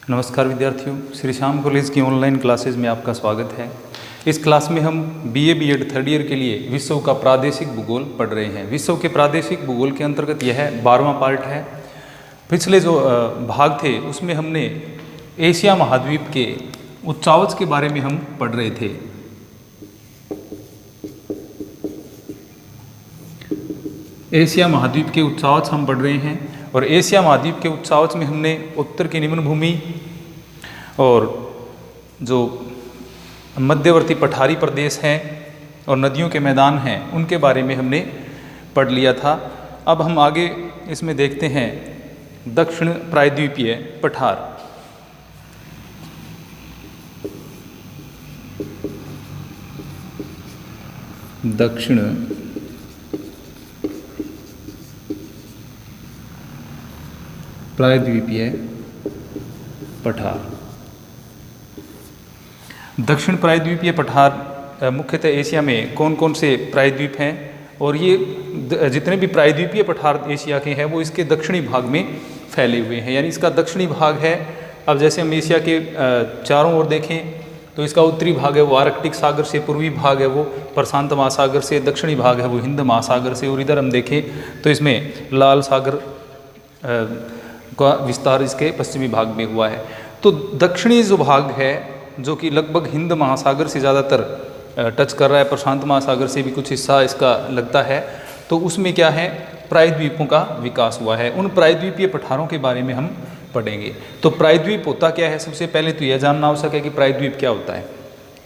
नमस्कार विद्यार्थियों, श्री श्याम कॉलेज की ऑनलाइन क्लासेज में आपका स्वागत है। इस क्लास में हम बीए बीएड थर्ड ईयर के लिए विश्व का प्रादेशिक भूगोल पढ़ रहे हैं। विश्व के प्रादेशिक भूगोल के अंतर्गत यह 12वां पार्ट है। पिछले जो भाग थे उसमें हमने एशिया महाद्वीप के उच्चावच के बारे में हम पढ़ रहे थे। एशिया महाद्वीप के उच्चावच हम पढ़ रहे हैं और एशिया महाद्वीप के उच्चावच में हमने उत्तर की निम्न भूमि और जो मध्यवर्ती पठारी प्रदेश हैं और नदियों के मैदान हैं उनके बारे में हमने पढ़ लिया था। अब हम आगे इसमें देखते हैं दक्षिण प्रायद्वीपीय पठार। दक्षिण प्रायद्वीपीय पठार। दक्षिण प्रायद्वीपीय पठार मुख्यतः एशिया में कौन कौन से प्रायद्वीप हैं और ये जितने भी प्रायद्वीपीय पठार एशिया के हैं वो इसके दक्षिणी भाग में फैले हुए हैं, यानी इसका दक्षिणी भाग है। अब जैसे हम एशिया के चारों ओर देखें तो इसका उत्तरी भाग है वो आर्कटिक सागर से, पूर्वी भाग है वो प्रशांत महासागर से, दक्षिणी भाग है वो हिंद महासागर से, और इधर हम देखें तो इसमें लाल सागर का विस्तार इसके पश्चिमी भाग में हुआ है। तो दक्षिणी जो भाग है जो कि लगभग हिंद महासागर से ज़्यादातर टच कर रहा है, प्रशांत महासागर से भी कुछ हिस्सा इसका लगता है, तो उसमें क्या है प्रायद्वीपों का विकास हुआ है। उन प्रायद्वीपीय पठारों के बारे में हम पढ़ेंगे। तो प्रायद्वीप होता क्या है, सबसे पहले तो यह जानना आवश्यक है कि प्रायद्वीप क्या होता है।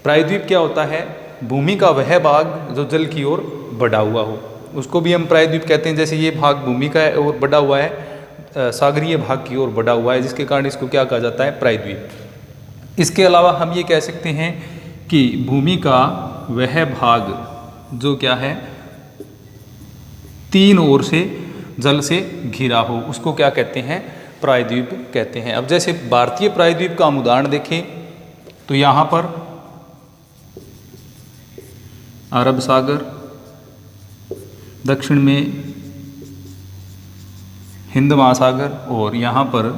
प्रायद्वीप क्या होता है, भूमि का वह भाग जो जल की ओर बढ़ा हुआ हो उसको भी हम प्रायद्वीप कहते हैं। जैसे ये भाग भूमि का और बढ़ा हुआ है, सागरीय भाग की ओर बढ़ा हुआ है, जिसके कारण इसको क्या कहा जाता है, प्रायद्वीप। इसके अलावा हम ये कह सकते हैं कि भूमि का वह भाग जो क्या है तीन ओर से जल से घिरा हो उसको क्या कहते हैं, प्रायद्वीप कहते हैं। अब जैसे भारतीय प्रायद्वीप का हम उदाहरण देखें तो यहाँ पर अरब सागर, दक्षिण में हिंद महासागर और यहाँ पर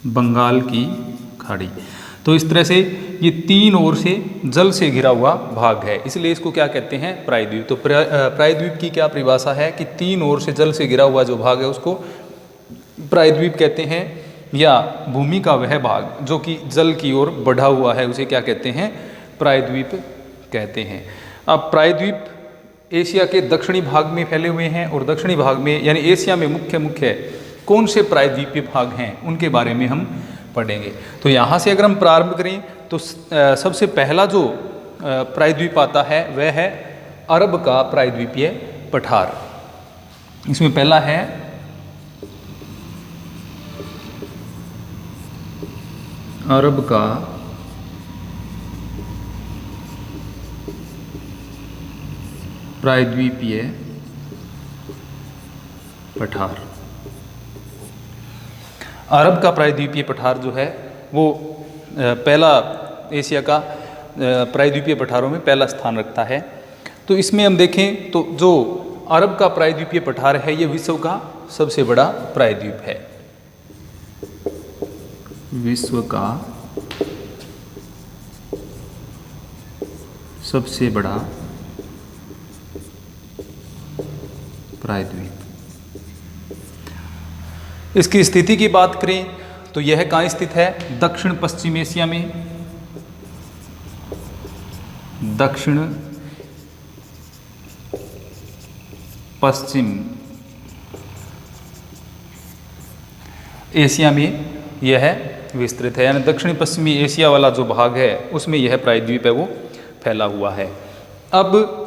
बंगाल की खाड़ी। तो इस तरह से ये तीन ओर से जल से घिरा हुआ भाग है, इसलिए इसको क्या कहते हैं, प्रायद्वीप। तो प्रायद्वीप की क्या परिभाषा है कि तीन ओर से जल से घिरा हुआ जो भाग है उसको प्रायद्वीप कहते हैं, या भूमि का वह भाग जो कि जल की ओर बढ़ा हुआ है उसे क्या कहते हैं, प्रायद्वीप कहते हैं। अब प्रायद्वीप एशिया के दक्षिणी भाग में फैले हुए हैं और दक्षिणी भाग में यानी एशिया में मुख्य कौन से प्रायद्वीपीय भाग हैं उनके बारे में हम पढ़ेंगे। तो यहाँ से अगर हम प्रारंभ करें तो सबसे पहला जो प्रायद्वीप आता है वह है अरब का प्रायद्वीपीय पठार। इसमें पहला है अरब का प्रायद्वीपीय पठार। अरब का प्रायद्वीपीय पठार जो है वो पहला एशिया का प्रायद्वीपीय पठारों में पहला स्थान रखता है। तो इसमें हम देखें तो जो अरब का प्रायद्वीपीय पठार है ये विश्व का सबसे बड़ा प्रायद्वीप है। विश्व का सबसे बड़ा प्रायद्वीप। इसकी स्थिति की बात करें तो यह कहाँ स्थित है, दक्षिण पश्चिम एशिया में। दक्षिण पश्चिम एशिया में यह विस्तृत है, यानी दक्षिण पश्चिमी एशिया वाला जो भाग है उसमें यह प्रायद्वीप है वो फैला हुआ है। अब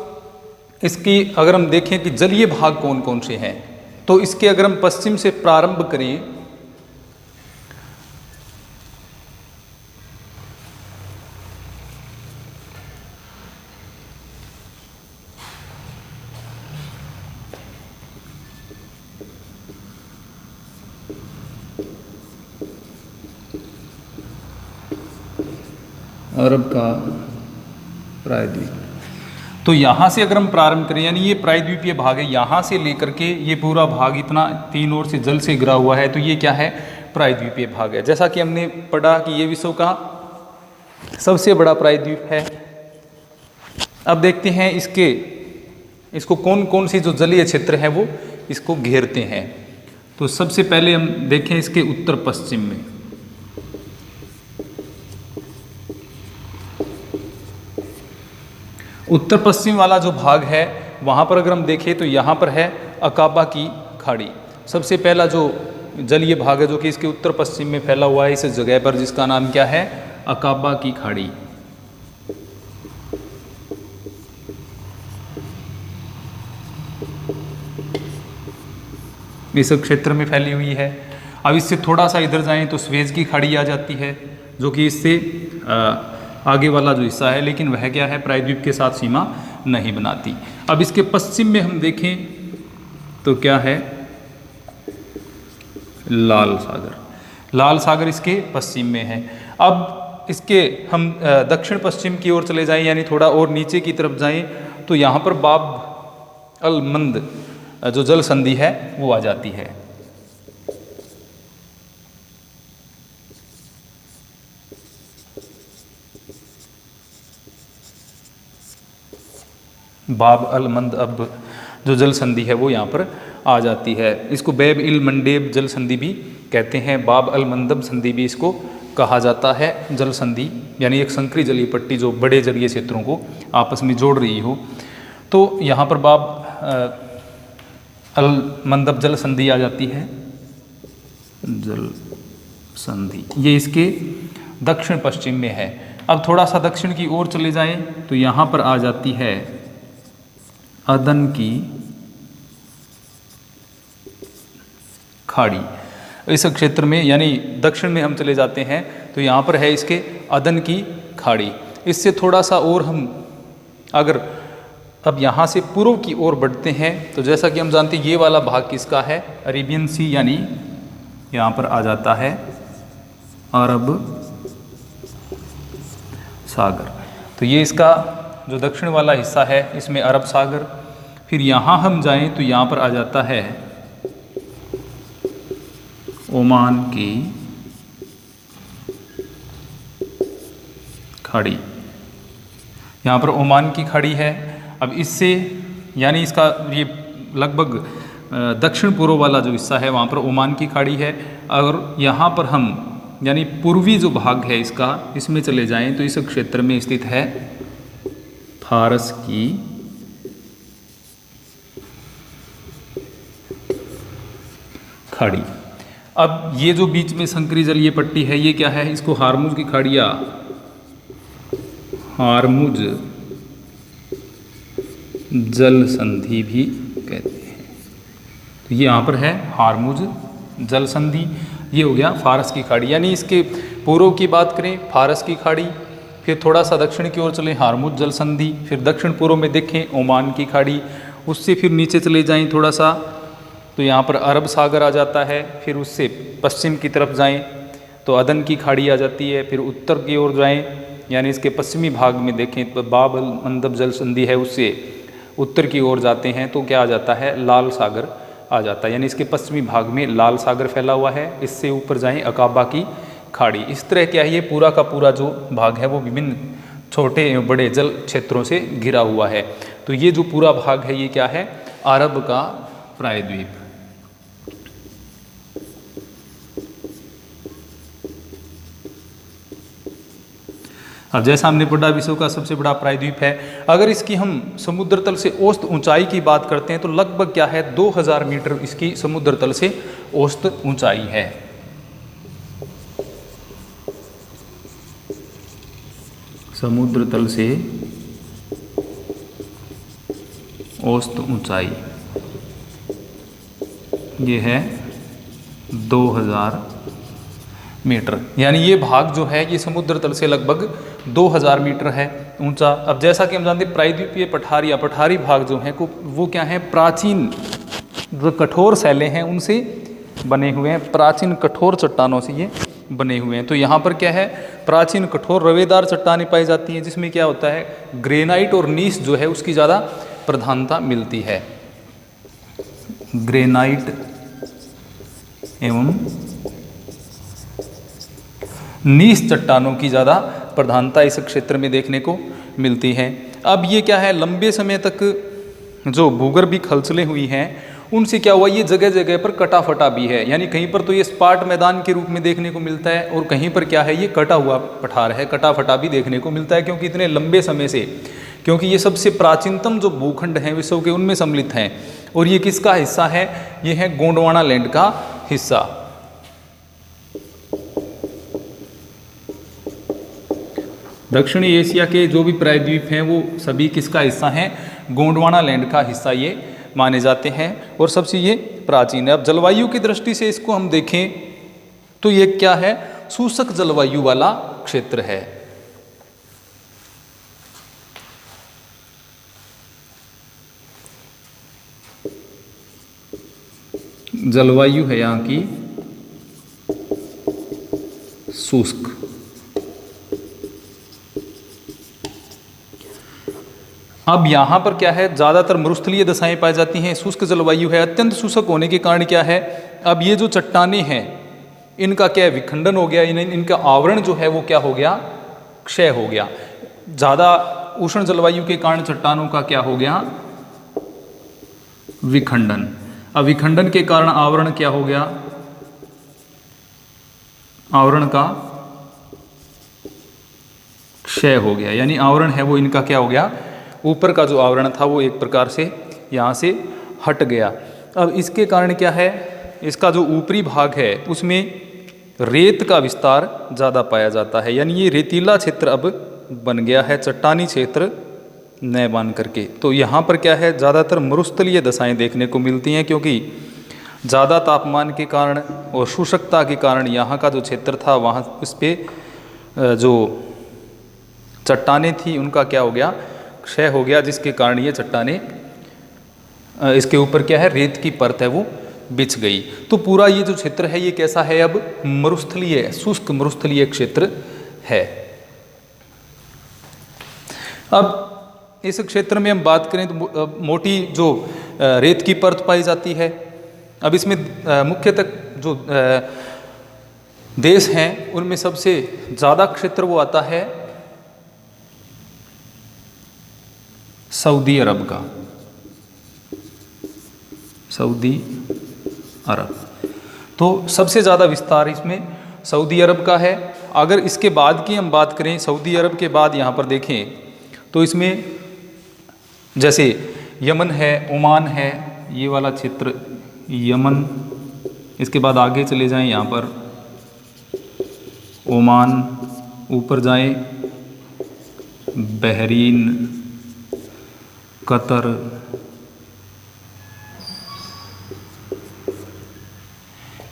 इसकी अगर हम देखें कि जलीय भाग कौन कौन से हैं तो इसके अगर हम पश्चिम से प्रारंभ करें अरब का प्रायद्वीप, तो यहाँ से अगर हम प्रारंभ करें यानी ये प्रायद्वीपीय भाग है, यहाँ से लेकर के ये पूरा भाग इतना तीन ओर से जल से घिरा हुआ है, तो ये क्या है, प्रायद्वीपीय भाग है। जैसा कि हमने पढ़ा कि ये विश्व का सबसे बड़ा प्रायद्वीप है। अब देखते हैं इसको कौन कौन सी जो जलीय क्षेत्र है वो इसको घेरते हैं। तो सबसे पहले हम देखें इसके उत्तर पश्चिम में। उत्तर पश्चिम वाला जो भाग है वहाँ पर अगर हम देखें तो यहाँ पर है अकाबा की खाड़ी। सबसे पहला जो जलीय भाग है जो कि इसके उत्तर पश्चिम में फैला हुआ है इस जगह पर, जिसका नाम क्या है, अकाबा की खाड़ी। इस क्षेत्र में फैली हुई है। अब इससे थोड़ा सा इधर जाएं तो स्वेज की खाड़ी आ जाती है जो कि इससे आगे वाला जो हिस्सा है, लेकिन वह क्या है, प्रायद्वीप के साथ सीमा नहीं बनाती। अब इसके पश्चिम में हम देखें तो क्या है, लाल सागर। लाल सागर इसके पश्चिम में है। अब इसके हम दक्षिण पश्चिम की ओर चले जाएं, यानी थोड़ा और नीचे की तरफ जाएं तो यहाँ पर बाब अल मंद जो जल संधि है वो आ जाती है। बाब अल मंद अब जो जल संधि है वो यहाँ पर आ जाती है। इसको बैब इल मंडेब जल संधि भी कहते हैं। बाब अल मंदब संधि भी इसको कहा जाता है। जल संधि यानी एक संकरी जलीय पट्टी जो बड़े जलीय क्षेत्रों को आपस में जोड़ रही हो। तो यहाँ पर बाब अल मंदब जल संधि आ जाती है। जल संधि ये इसके दक्षिण पश्चिम में है। अब थोड़ा सा दक्षिण की ओर चले जाएं तो यहाँ पर आ जाती है अदन की खाड़ी। इस क्षेत्र में यानी दक्षिण में हम चले जाते हैं तो यहाँ पर है इसके अदन की खाड़ी। इससे थोड़ा सा और हम अगर अब यहाँ से पूर्व की ओर बढ़ते हैं तो जैसा कि हम जानते हैं ये वाला भाग किसका है, अरेबियन सी, यानी यहाँ पर आ जाता है अरब सागर। तो ये इसका जो दक्षिण वाला हिस्सा है इसमें अरब सागर। फिर यहाँ हम जाएं तो यहाँ पर आ जाता है ओमान की खाड़ी। यहाँ पर ओमान की खाड़ी है। अब इससे यानी इसका ये लगभग दक्षिण पूर्व वाला जो हिस्सा है वहाँ पर ओमान की खाड़ी है। और यहाँ पर हम यानी पूर्वी जो भाग है इसका, इसमें चले जाएं तो इस क्षेत्र में स्थित है फारस की खाड़ी। अब ये जो बीच में संकरी जलीय पट्टी है ये क्या है, इसको हारमुज की खाड़ी या हारमुज जल संधि भी कहते हैं। तो ये यहाँ पर है हारमुज जल संधि। ये हो गया फारस की खाड़ी। यानी इसके पूर्व की बात करें फारस की खाड़ी, फिर थोड़ा सा दक्षिण की ओर चलें हारमुज जल संधि, फिर दक्षिण पूर्व में देखें ओमान की खाड़ी, उससे फिर नीचे चले जाएं थोड़ा सा तो यहाँ पर अरब सागर आ जाता है। फिर उससे पश्चिम की तरफ जाएं तो अदन की खाड़ी आ जाती है। फिर उत्तर की ओर जाएं यानी इसके पश्चिमी भाग में देखें तो बाब अल मंदब जल संधि है, उससे उत्तर की ओर जाते हैं तो क्या आ जाता है, लाल सागर आ जाता है। यानी इसके पश्चिमी भाग में लाल सागर फैला हुआ है। इससे ऊपर जाएं अकाबा की खाड़ी। इस तरह क्या है, ये पूरा का पूरा जो भाग है वो विभिन्न छोटे एवं बड़े जल क्षेत्रों से घिरा हुआ है। तो ये जो पूरा भाग है ये क्या है, अरब का प्रायद्वीप। अब जैसा हमने पढ़ा विश्व का सबसे बड़ा प्रायद्वीप है। अगर इसकी हम समुद्र तल से औसत ऊंचाई की बात करते हैं तो लगभग क्या है, 2000 मीटर इसकी समुद्र तल से औसत ऊंचाई है। समुद्र तल से औसत ऊंचाई ये है 2000 मीटर। यानी ये भाग जो है ये समुद्र तल से लगभग 2000 मीटर है ऊंचा। अब जैसा कि हम जानते हैं प्रायद्वीपीय पठार या पठारी भाग जो हैं वो क्या है, प्राचीन जो कठोर शैलें हैं उनसे बने हुए हैं, प्राचीन कठोर चट्टानों से ये बने हुए हैं। तो यहाँ पर क्या है, प्राचीन कठोर रवेदार चट्टानें पाई जाती हैं जिसमें क्या होता है, ग्रेनाइट और नीस जो है उसकी ज़्यादा प्रधानता मिलती है। ग्रेनाइट एवं नीस चट्टानों की ज़्यादा प्रधानता इस क्षेत्र में देखने को मिलती है। अब ये क्या है, लंबे समय तक जो भूगर्भीय हलचलें हुई हैं उनसे क्या हुआ, ये जगह जगह पर कटा फटा भी है, यानी कहीं पर तो ये स्पाट मैदान के रूप में देखने को मिलता है और कहीं पर क्या है, ये कटा हुआ पठार है, कटा फटा भी देखने को मिलता है, क्योंकि इतने लंबे समय से, क्योंकि ये सबसे प्राचीनतम जो भूखंड हैं विश्व के उनमें सम्मिलित हैं। और ये किसका हिस्सा है, ये है गोंडवाना लैंड का हिस्सा। दक्षिणी एशिया के जो भी प्रायद्वीप हैं वो सभी किसका हिस्सा हैं, गोंडवाना लैंड का हिस्सा ये माने जाते हैं और सबसे ये प्राचीन है। अब जलवायु की दृष्टि से इसको हम देखें तो ये क्या है, शुष्क जलवायु वाला क्षेत्र है। जलवायु है यहाँ की शुष्क। अब यहाँ पर क्या है, ज़्यादातर मरुस्थलीय दशाएं पाई जाती हैं, शुष्क जलवायु है। अत्यंत शुष्क होने के कारण क्या है, अब ये जो चट्टानें हैं इनका क्या है, विखंडन हो गया, इनका आवरण जो है वो क्या हो गया, क्षय हो गया। ज़्यादा उष्ण जलवायु के कारण चट्टानों का क्या हो गया, विखंडन। अब विखंडन के कारण आवरण क्या हो गया, आवरण का क्षय हो गया, यानी आवरण है वो इनका क्या हो गया, ऊपर का जो आवरण था वो एक प्रकार से यहाँ से हट गया। अब इसके कारण क्या है, इसका जो ऊपरी भाग है उसमें रेत का विस्तार ज़्यादा पाया जाता है, यानी ये रेतीला क्षेत्र अब बन गया है, चट्टानी क्षेत्र न बन करके। तो यहाँ पर क्या है, ज़्यादातर मरुस्थलीय दशाएं देखने को मिलती हैं, क्योंकि ज़्यादा तापमान के कारण और शुष्कता के कारण यहाँ का जो क्षेत्र था वहाँ उस पर जो चट्टानें थी उनका क्या हो गया, क्षय हो गया, जिसके कारण ये चट्टानें, इसके ऊपर क्या है, रेत की परत है वो बिछ गई। तो पूरा ये जो क्षेत्र है ये कैसा है, अब मरुस्थलीय, शुष्क मरुस्थलीय क्षेत्र है। अब इस क्षेत्र में हम बात करें तो मोटी जो रेत की परत पाई जाती है। अब इसमें मुख्यतः जो देश हैं उनमें सबसे ज़्यादा क्षेत्र वो आता है सऊदी अरब का, सऊदी अरब। तो सबसे ज़्यादा विस्तार इसमें सऊदी अरब का है। अगर इसके बाद की हम बात करें, सऊदी अरब के बाद यहाँ पर देखें तो इसमें जैसे यमन है, ओमान है, ये वाला क्षेत्र यमन, इसके बाद आगे चले जाएं यहाँ पर ओमान, ऊपर जाएं बहरीन, कतर,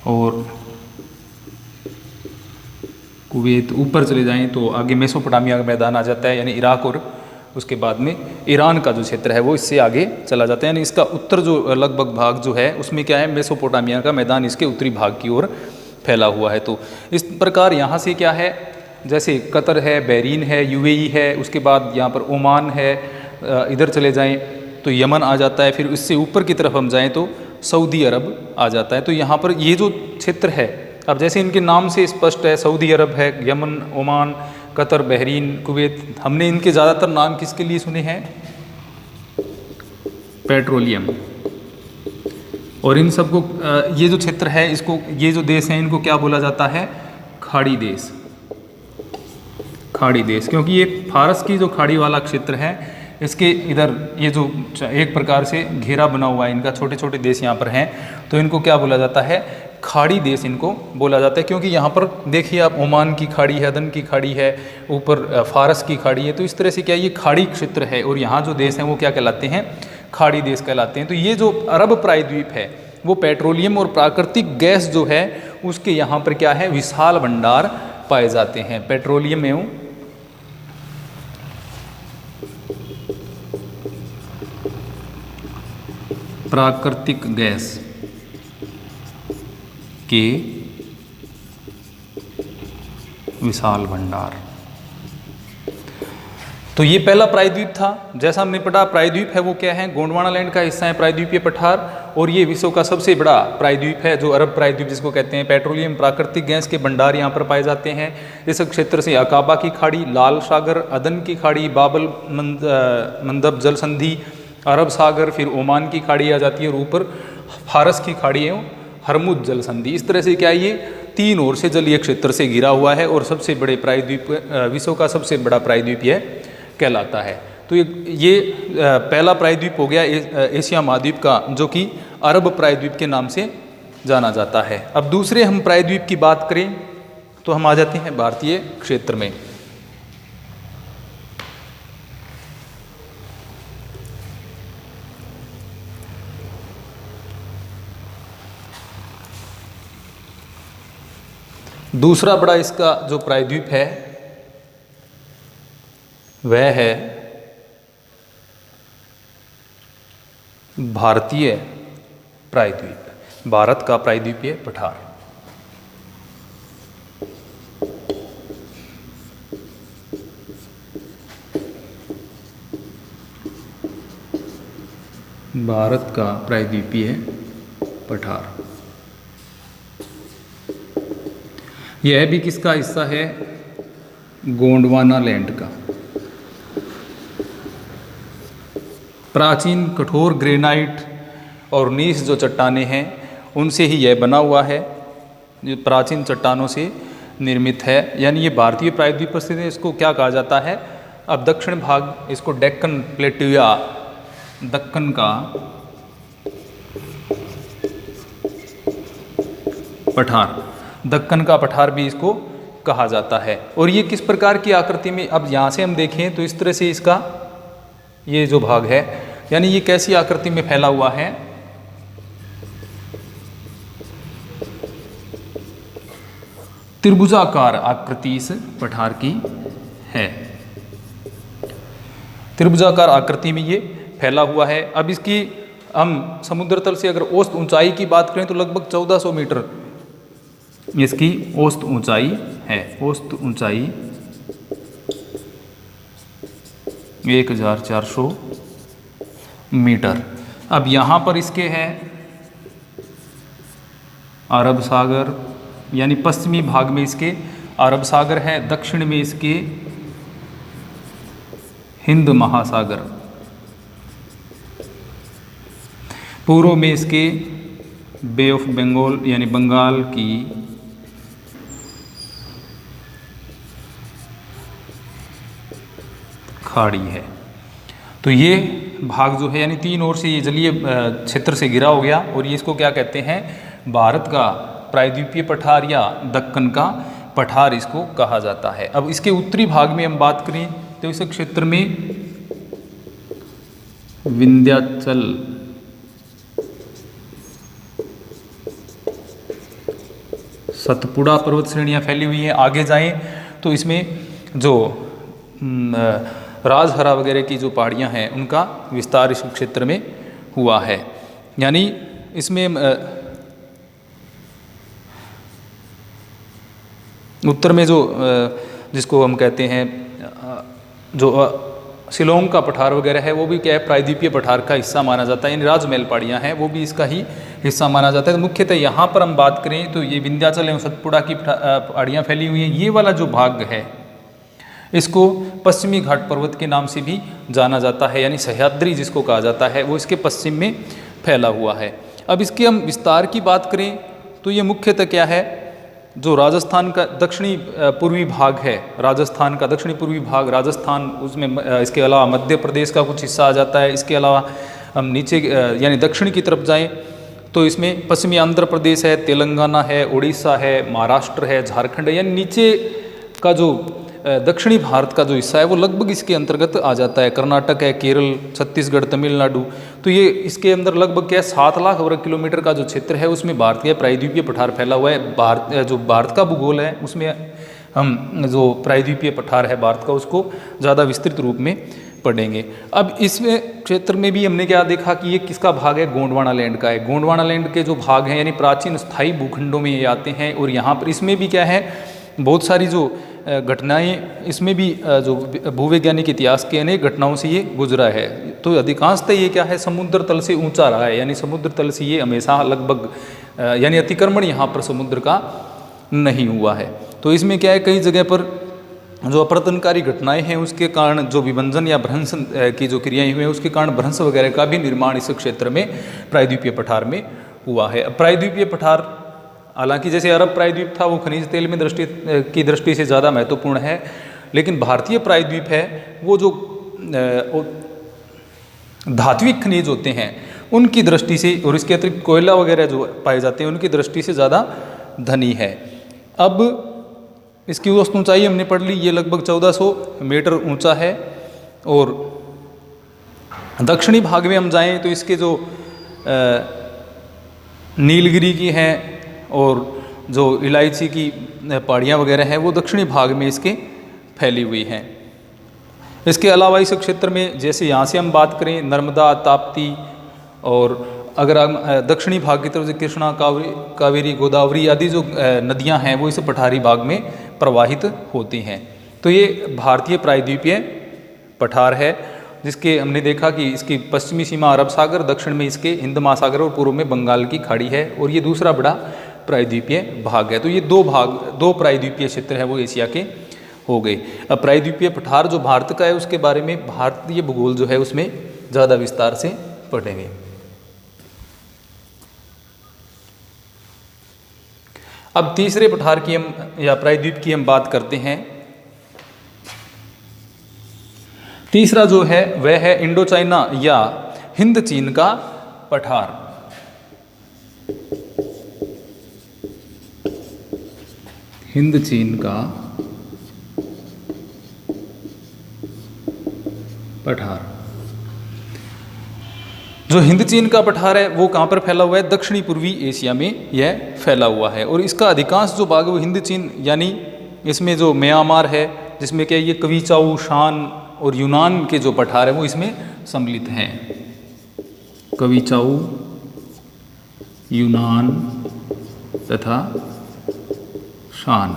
और कुवैत, ऊपर चले जाएं तो आगे मेसोपोटामिया का मैदान आ जाता है, यानी इराक, और उसके बाद में ईरान का जो क्षेत्र है वो इससे आगे चला जाता है। यानी इसका उत्तर जो लगभग भाग जो है उसमें क्या है, मेसोपोटामिया का मैदान इसके उत्तरी भाग की ओर फैला हुआ है। तो इस प्रकार यहाँ से क्या है, जैसे कतर है, बहरीन है, यूएई है, उसके बाद यहाँ पर ओमान है, इधर चले जाएं तो यमन आ जाता है, फिर इससे ऊपर की तरफ हम जाएं तो सऊदी अरब आ जाता है। तो यहाँ पर ये जो क्षेत्र है, अब जैसे इनके नाम से स्पष्ट है, सऊदी अरब है, Yemen, Oman, Qatar, Bahrain, Kuwait, हमने इनके ज़्यादातर नाम किसके लिए सुने हैं, पेट्रोलियम। और इन सबको ये जो क्षेत्र है इसको, ये जो देश हैं इनको क्या बोला जाता है, खाड़ी देश, खाड़ी देश, क्योंकि ये फारस की जो खाड़ी वाला क्षेत्र है इसके इधर ये जो एक प्रकार से घेरा बना हुआ है इनका, छोटे छोटे देश यहाँ पर हैं, तो इनको क्या बोला जाता है, खाड़ी देश इनको बोला जाता है। क्योंकि यहाँ पर देखिए आप, ओमान की खाड़ी है, अदन की खाड़ी है, ऊपर फारस की खाड़ी है, तो इस तरह से क्या ये खाड़ी क्षेत्र है और यहाँ जो देश हैं वो क्या कहलाते हैं, खाड़ी देश कहलाते हैं। तो ये जो अरब प्रायद्वीप है वो पेट्रोलियम और प्राकृतिक गैस जो है उसके यहाँ पर क्या है, विशाल भंडार पाए जाते हैं, पेट्रोलियम एवं प्राकृतिक गैस के विशाल भंडार। तो ये पहला प्रायद्वीप था। जैसा हमने पढ़ा, प्रायद्वीप है वो क्या है, गोंडवाना लैंड का हिस्सा है प्रायद्वीपीय पठार, और ये विश्व का सबसे बड़ा प्रायद्वीप है, जो अरब प्रायद्वीप जिसको कहते हैं। पेट्रोलियम प्राकृतिक गैस के भंडार यहाँ पर पाए जाते हैं। इस क्षेत्र से अकाबा की खाड़ी, लाल सागर, अदन की खाड़ी, बाबल मंदब जल संधि, अरब सागर, फिर ओमान की खाड़ी आ जाती है, और ऊपर फारस की खाड़ी एवं हरमुज जल संधि। इस तरह से क्या ये तीन ओर से जलीय क्षेत्र से घिरा हुआ है, और सबसे बड़े प्रायद्वीप, विश्व का सबसे बड़ा प्रायद्वीप यह कहलाता है। तो ये पहला प्रायद्वीप हो गया एशिया महाद्वीप का, जो कि अरब प्रायद्वीप के नाम से जाना जाता है। अब दूसरे हम प्रायद्वीप की बात करें तो हम आ जाते हैं भारतीय क्षेत्र में। दूसरा बड़ा इसका जो प्रायद्वीप है वह है भारतीय प्रायद्वीप, भारत का प्रायद्वीपीय पठार। भारत का प्रायद्वीपीय पठार, यह भी किसका हिस्सा है, गोंडवाना लैंड का। प्राचीन कठोर ग्रेनाइट और नीस जो चट्टानें हैं उनसे ही यह बना हुआ है, जो प्राचीन चट्टानों से निर्मित है। यानी ये भारतीय प्रायद्वीप पर स्थित है। इसको क्या कहा जाता है, अब दक्षिण भाग इसको डेक्कन प्लेट्यू या दक्कन का पठार, दक्कन का पठार भी इसको कहा जाता है। और ये किस प्रकार की आकृति में, अब यहाँ से हम देखें तो इस तरह से इसका ये जो भाग है, यानी ये कैसी आकृति में फैला हुआ है, त्रिभुजाकार आकृति इस पठार की है। त्रिभुजाकार आकृति में ये फैला हुआ है। अब इसकी हम समुद्र तल से अगर औसत ऊंचाई की बात करें तो लगभग 1400 मीटर इसकी औसत ऊंचाई है। औसत ऊंचाई 1400 मीटर। अब यहाँ पर इसके है अरब सागर, यानी पश्चिमी भाग में इसके अरब सागर है, दक्षिण में इसके हिंद महासागर, पूर्व में इसके बे ऑफ बंगाल यानी बंगाल की खाड़ी है। तो ये भाग जो है यानी तीन ओर से ये जलीय क्षेत्र से घिरा हो गया, और ये इसको क्या कहते हैं, भारत का प्रायद्वीपीय पठार या दक्कन का पठार इसको कहा जाता है। अब इसके उत्तरी भाग में हम बात करें तो इस क्षेत्र में विंध्याचल, सतपुड़ा पर्वत श्रेणियां फैली हुई हैं। आगे जाएं तो इसमें जो राजहरा वगैरह की जो पहाड़ियां हैं उनका विस्तार इस क्षेत्र में हुआ है। यानी इसमें उत्तर में जो जिसको हम कहते हैं जो शिलोंग का पठार वगैरह है वो भी क्या है, प्रायद्वीपीय पठार का हिस्सा माना जाता है। यानी राजमहल पहाड़ियाँ हैं वो भी इसका ही हिस्सा माना जाता है। तो मुख्यतः यहाँ पर हम बात करें तो ये विंध्याचल एवं सतपुड़ा की पहाड़ियाँ फैली हुई हैं। ये वाला जो भाग है इसको पश्चिमी घाट पर्वत के नाम से भी जाना जाता है, यानी सह्याद्री जिसको कहा जाता है, वो इसके पश्चिम में फैला हुआ है। अब इसके हम विस्तार की बात करें तो ये मुख्यतः क्या है, जो राजस्थान का दक्षिणी पूर्वी भाग है, राजस्थान का दक्षिणी पूर्वी भाग राजस्थान, उसमें इसके अलावा मध्य प्रदेश का कुछ हिस्सा आ जाता है। इसके अलावा हम नीचे यानी दक्षिण की तरफ जाएं तो इसमें पश्चिमी आंध्र प्रदेश है, तेलंगाना है, उड़ीसा है, महाराष्ट्र है, झारखंड है। यानी नीचे का जो दक्षिणी भारत का जो हिस्सा है वो लगभग इसके अंतर्गत आ जाता है। कर्नाटक है, केरल, छत्तीसगढ़, तमिलनाडु, तो ये इसके अंदर लगभग क्या है 7 लाख वर्ग किलोमीटर का जो क्षेत्र है उसमें भारतीय प्रायद्वीपीय पठार फैला हुआ है। जो भारत का भूगोल है उसमें हम जो प्रायद्वीपीय पठार है भारत का उसको ज़्यादा विस्तृत रूप में पढ़ेंगे। अब इसमें क्षेत्र में भी हमने क्या देखा कि ये किसका भाग है, गोंडवाना लैंड का है। गोंडवाना लैंड के जो भाग हैं यानी प्राचीन स्थायी भूखंडों में ये आते हैं, और यहाँ पर इसमें भी क्या है बहुत सारी जो घटनाएं इसमें भी जो भूवैज्ञानिक इतिहास के अनेक घटनाओं से ये गुजरा है। तो अधिकांशतः ये क्या है, समुद्र तल से ऊंचा रहा है, यानी समुद्र तल से ये हमेशा लगभग यानी अतिक्रमण यहाँ पर समुद्र का नहीं हुआ है। तो इसमें क्या है, कई जगह पर जो अपरदनकारी घटनाएं हैं उसके कारण जो विभंजन या भ्रंश की जो क्रियाएं हुई हैं उसके कारण भ्रंश वगैरह का भी निर्माण इस क्षेत्र में प्रायद्वीपीय पठार में हुआ है। प्रायद्वीपीय पठार हालांकि जैसे अरब प्रायद्वीप था वो खनिज तेल में की दृष्टि से ज़्यादा महत्वपूर्ण है, लेकिन भारतीय प्रायद्वीप है वो जो धात्विक खनिज होते हैं उनकी दृष्टि से और इसके अतिरिक्त कोयला वगैरह जो पाए जाते हैं उनकी दृष्टि से ज़्यादा धनी है। अब इसकी औसत ऊंचाई हमने पढ़ ली, ये लगभग 1400 मीटर ऊंचा है। और दक्षिणी भाग में हम जाएं तो इसके जो नीलगिरी की हैं और जो इलायची की पहाड़ियाँ वगैरह हैं वो दक्षिणी भाग में इसके फैली हुई हैं। इसके अलावा इस क्षेत्र में जैसे यहाँ से हम बात करें नर्मदा, ताप्ती, और अगर हम दक्षिणी भाग की तरफ से कृष्णा, कावेरी, गोदावरी आदि जो नदियाँ हैं वो इस पठारी भाग में प्रवाहित होती हैं। तो ये भारतीय प्रायद्वीपीय पठार है जिसके हमने देखा कि इसकी पश्चिमी सीमा अरब सागर, दक्षिण में इसके हिंद महासागर और पूर्व में बंगाल की खाड़ी है, और ये दूसरा बड़ा प्रायद्वीपीय भाग है। तो ये दो प्रायद्वीपीय क्षेत्र है वो एशिया के हो गए। अब प्रायद्वीपीय पठार जो भारत का है उसके बारे में भारतीय भूगोल जो है उसमें ज़्यादा विस्तार से पढ़ेंगे। अब तीसरे पठार की हम या प्रायद्वीप की हम बात करते हैं। तीसरा जो है वह है इंडो चाइना या हिंद चीन का पठार। हिंद चीन का पठार। जो हिंद चीन का पठार है वो कहाँ पर फैला हुआ है, दक्षिणी पूर्वी एशिया में यह फैला हुआ है। और इसका अधिकांश जो भाग वो हिंद चीन यानी इसमें जो म्यांमार है जिसमें क्या ये कविचाऊ, शान और यूनान के जो पठार है वो इसमें सम्मिलित हैं। कविचाऊ, यूनान तथा शान,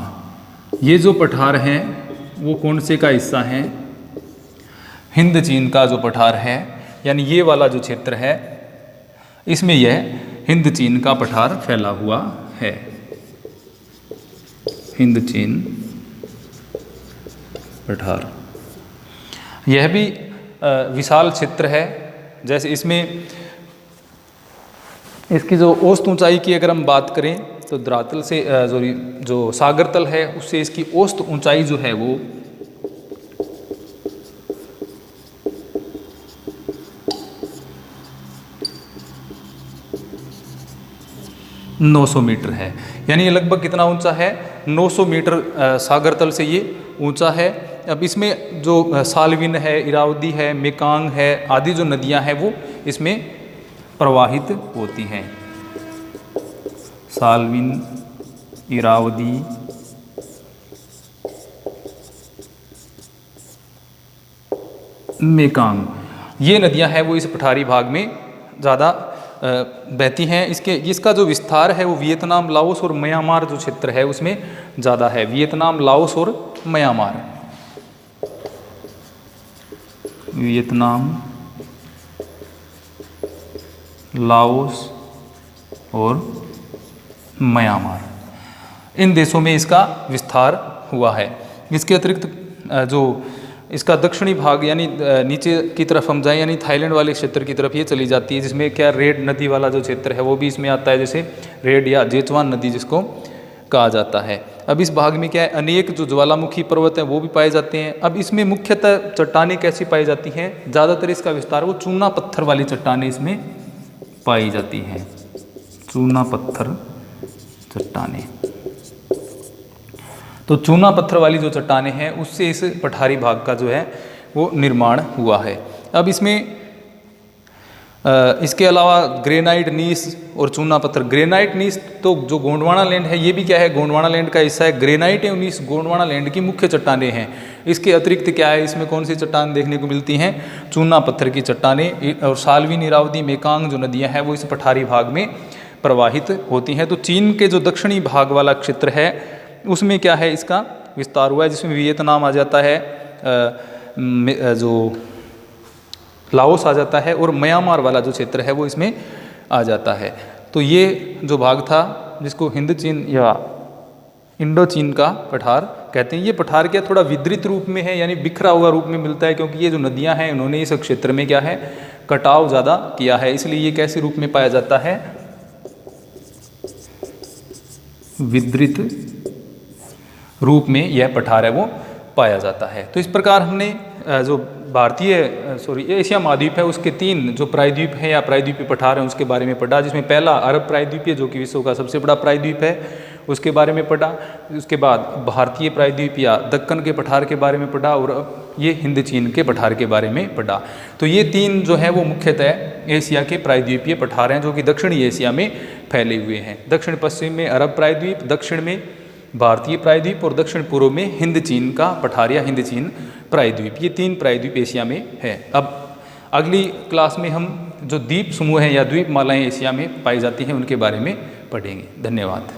ये जो पठार हैं वो कौन से का हिस्सा हैं, हिंद चीन का जो पठार है, यानी ये वाला जो क्षेत्र है इसमें यह हिंद चीन का पठार फैला हुआ है। हिंद चीन पठार यह भी विशाल क्षेत्र है। जैसे इसमें इसकी जो औसत ऊंचाई की अगर हम बात करें तो धरातल से जो सागर तल है उससे इसकी औसत ऊंचाई जो है वो 900 मीटर है। यानी ये लगभग कितना ऊंचा है, 900 मीटर सागर तल से ये ऊंचा है। अब इसमें जो सालविन है, इरावदी है, मेकांग है आदि जो नदियां हैं वो इसमें प्रवाहित होती हैं। सालविन, इरावदी, मेकांग, ये नदियां हैं वो इस पठारी भाग में ज़्यादा बहती हैं। इसका जो विस्तार है वो वियतनाम, लाओस और म्यांमार जो क्षेत्र है उसमें ज़्यादा है। वियतनाम, लाओस और म्यांमार, वियतनाम, लाओस और म्यांमार, इन देशों में इसका विस्तार हुआ है। इसके अतिरिक्त जो इसका दक्षिणी भाग यानी नीचे की तरफ हम जाएं यानी थाईलैंड वाले क्षेत्र की तरफ ये चली जाती है, जिसमें क्या रेड नदी वाला जो क्षेत्र है वो भी इसमें आता है, जैसे रेड या जेचवान नदी जिसको कहा जाता है। अब इस भाग में क्या है, अनेक जो ज्वालामुखी पर्वत हैं वो भी पाए जाते हैं। अब इसमें मुख्यतः चट्टानें कैसी पाई जाती हैं, ज़्यादातर इसका विस्तार वो चूना पत्थर वाली चट्टानें इसमें पाई जाती हैं। चूना पत्थर चट्टानें, तो चूना पत्थर वाली जो चट्टानें हैं उससे इस पठारी भाग का जो है वो निर्माण हुआ है। अब इसमें इसके अलावा ग्रेनाइट, नीस और चूना पत्थर। ग्रेनाइट, नीस तो जो गोंडवाना लैंड है ये भी क्या है, गोंडवाना लैंड का हिस्सा है। ग्रेनाइट एवं नीस गोंडवाना लैंड की मुख्य चट्टानें हैं। इसके अतिरिक्त क्या है, इसमें कौन सी चट्टान देखने को मिलती हैं, चूना पत्थर की चट्टानें। और सालविन, इरावदी, मेकांग जो नदियाँ हैं वो इस पठारी भाग में प्रवाहित होती हैं। तो चीन के जो दक्षिणी भाग वाला क्षेत्र है उसमें क्या है, इसका विस्तार हुआ है, जिसमें वियतनाम आ जाता है, जो लाओस आ जाता है, और म्यांमार वाला जो क्षेत्र है वो इसमें आ जाता है। तो ये जो भाग था जिसको हिंद चीन या इंडो चीन का पठार कहते हैं, ये पठार क्या थोड़ा विद्रित रूप में है, यानी बिखरा हुआ रूप में मिलता है, क्योंकि ये जो नदियां हैं इन्होंने इस क्षेत्र में क्या है कटाव ज़्यादा किया है, इसलिए ये कैसे रूप में पाया जाता है, विद्रित रूप में यह पठार है वो पाया जाता है। तो इस प्रकार हमने जो एशिया महाद्वीप है उसके 3 जो प्रायद्वीप हैं या प्रायद्वीपीय पठार हैं उसके बारे में पढ़ा, जिसमें पहला अरब प्रायद्वीप है जो कि विश्व का सबसे बड़ा प्रायद्वीप है, उसके बारे में पढ़ा। उसके बाद भारतीय प्रायद्वीप या दक्कन के पठार के बारे में पढ़ा, और अब ये हिंद चीन के पठार के बारे में पढ़ा। तो ये 3 जो है वो मुख्यतः एशिया के प्रायद्वीपीय पठार हैं जो कि दक्षिणी एशिया में फैले हुए हैं। दक्षिण पश्चिम में अरब प्रायद्वीप, दक्षिण में भारतीय प्रायद्वीप, और दक्षिण पूर्व में हिंद चीन का पठार या हिंद चीन प्रायद्वीप। ये 3 प्रायद्वीप एशिया में है। अब अगली क्लास में हम जो द्वीप समूह हैं या द्वीप मालाएं एशिया में पाई जाती हैं उनके बारे में पढ़ेंगे। धन्यवाद।